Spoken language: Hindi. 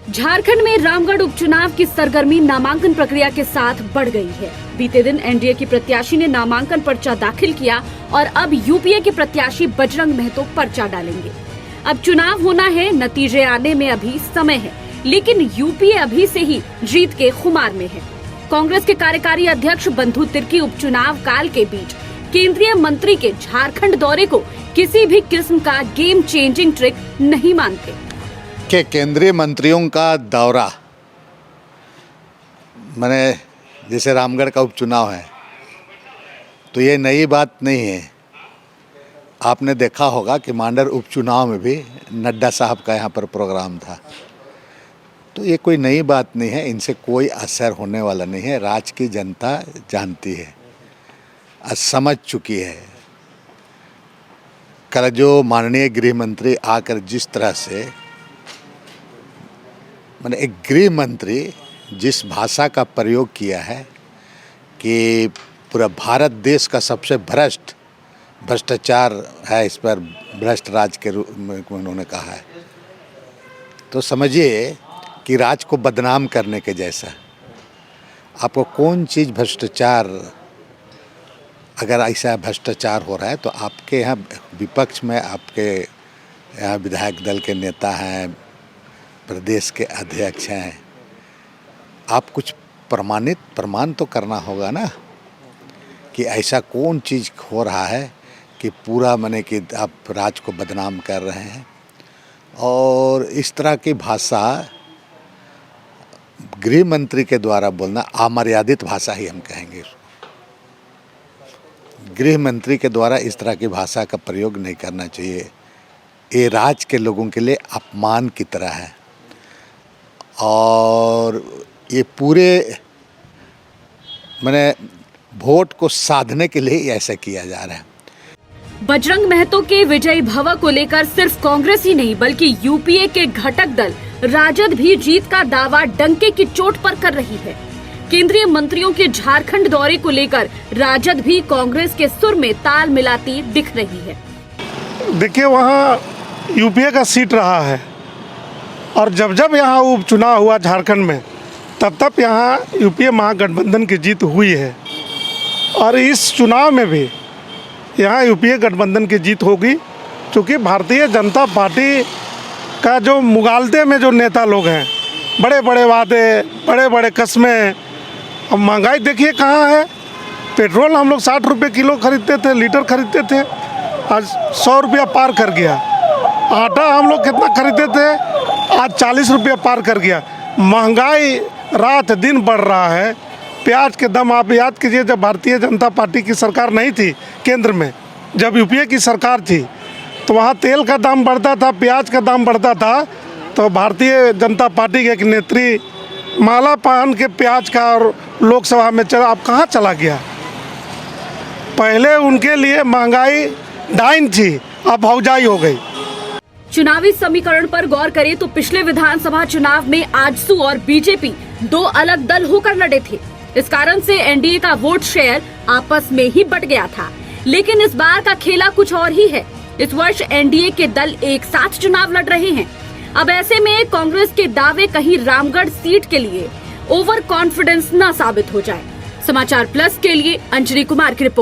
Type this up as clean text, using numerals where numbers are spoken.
झारखंड में रामगढ़ उपचुनाव की सरगर्मी नामांकन प्रक्रिया के साथ बढ़ गई है। बीते दिन एनडीए की प्रत्याशी ने नामांकन पर्चा दाखिल किया और अब यूपीए के प्रत्याशी बजरंग महतो पर्चा डालेंगे। अब चुनाव होना है, नतीजे आने में अभी समय है, लेकिन यूपीए अभी से ही जीत के खुमार में है। कांग्रेस के कार्यकारी अध्यक्ष बंधु तिर्की उपचुनाव काल के बीच केंद्रीय मंत्री के झारखंड दौरे को किसी भी किस्म का गेम चेंजिंग ट्रिक नहीं मानते। कि केंद्रीय मंत्रियों का दौरा माने जैसे रामगढ़ का उपचुनाव है तो ये नई बात नहीं है। आपने देखा होगा कि मांडर उपचुनाव में भी नड्डा साहब का यहाँ पर प्रोग्राम था। तो ये कोई नई बात नहीं है, इनसे कोई असर होने वाला नहीं है। राज्य की जनता जानती है, समझ चुकी है। कल जो माननीय गृह मंत्री आकर जिस तरह से मैंने एक गृह मंत्री जिस भाषा का प्रयोग किया है कि पूरा भारत देश का सबसे भ्रष्टाचार है, इस पर भ्रष्ट राज के रूप में उन्होंने कहा है, तो समझिए कि राज को बदनाम करने के जैसा। आपको कौन चीज़ भ्रष्टाचार, अगर ऐसा भ्रष्टाचार हो रहा है तो आपके यहाँ विपक्ष में आपके यहाँ विधायक दल के नेता हैं, प्रदेश के अध्यक्ष हैं, आप कुछ प्रमाण तो करना होगा ना कि ऐसा कौन चीज़ हो रहा है कि पूरा माने कि आप राज को बदनाम कर रहे हैं। और इस तरह की भाषा गृह मंत्री के द्वारा बोलना अमर्यादित भाषा ही हम कहेंगे। गृह मंत्री के द्वारा इस तरह की भाषा का प्रयोग नहीं करना चाहिए। ये राज्य के लोगों के लिए अपमान की तरह है और ये पूरे माने वोट को साधने के लिए ऐसा किया जा रहा है। बजरंग महतो के विजयी भव को लेकर सिर्फ कांग्रेस ही नहीं बल्कि यूपीए के घटक दल राजद भी जीत का दावा डंके की चोट पर कर रही है। केंद्रीय मंत्रियों के झारखंड दौरे को लेकर राजद भी कांग्रेस के सुर में ताल मिलाती दिख रही है। देखिए, वहाँ यूपीए का सीट रहा है और जब यहाँ उपचुनाव हुआ झारखंड में तब यहाँ यूपीए महागठबंधन की जीत हुई है और इस चुनाव में भी यहाँ यूपीए गठबंधन की जीत होगी, क्योंकि भारतीय जनता पार्टी का जो मुगालते में जो नेता लोग हैं, बड़े बड़े वादे, बड़े बड़े कस्में। अब महंगाई देखिए कहाँ है। पेट्रोल हम लोग 60 रुपये किलो खरीदते थे, लीटर खरीदते थे, आज 100 रुपया पार कर गया। आटा हम लोग कितना खरीदते थे, आज 40 रुपया पार कर गया। महंगाई रात दिन बढ़ रहा है। प्याज के दाम आप याद कीजिए, जब भारतीय जनता पार्टी की सरकार नहीं थी केंद्र में, जब यूपीए की सरकार थी तो वहाँ तेल का दाम बढ़ता था, प्याज का दाम बढ़ता था, तो भारतीय जनता पार्टी के एक नेत्री माला पहन के प्याज का और लोकसभा में चला। अब कहाँ चला गया? पहले उनके लिए महंगाई डाइन थी, अब भौजाई हो गई। चुनावी समीकरण पर गौर करें तो पिछले विधानसभा चुनाव में आजसू और बीजेपी दो अलग दल होकर लड़े थे। इस कारण से एनडीए का वोट शेयर आपस में ही बट गया था। लेकिन इस बार का खेला कुछ और ही है। इस वर्ष एनडीए के दल एक साथ चुनाव लड़ रहे हैं। अब ऐसे में कांग्रेस के दावे कहीं रामगढ़ सीट के लिए ओवर कॉन्फिडेंस न साबित हो जाए। समाचार प्लस के लिए अंजलि कुमार की रिपोर्ट।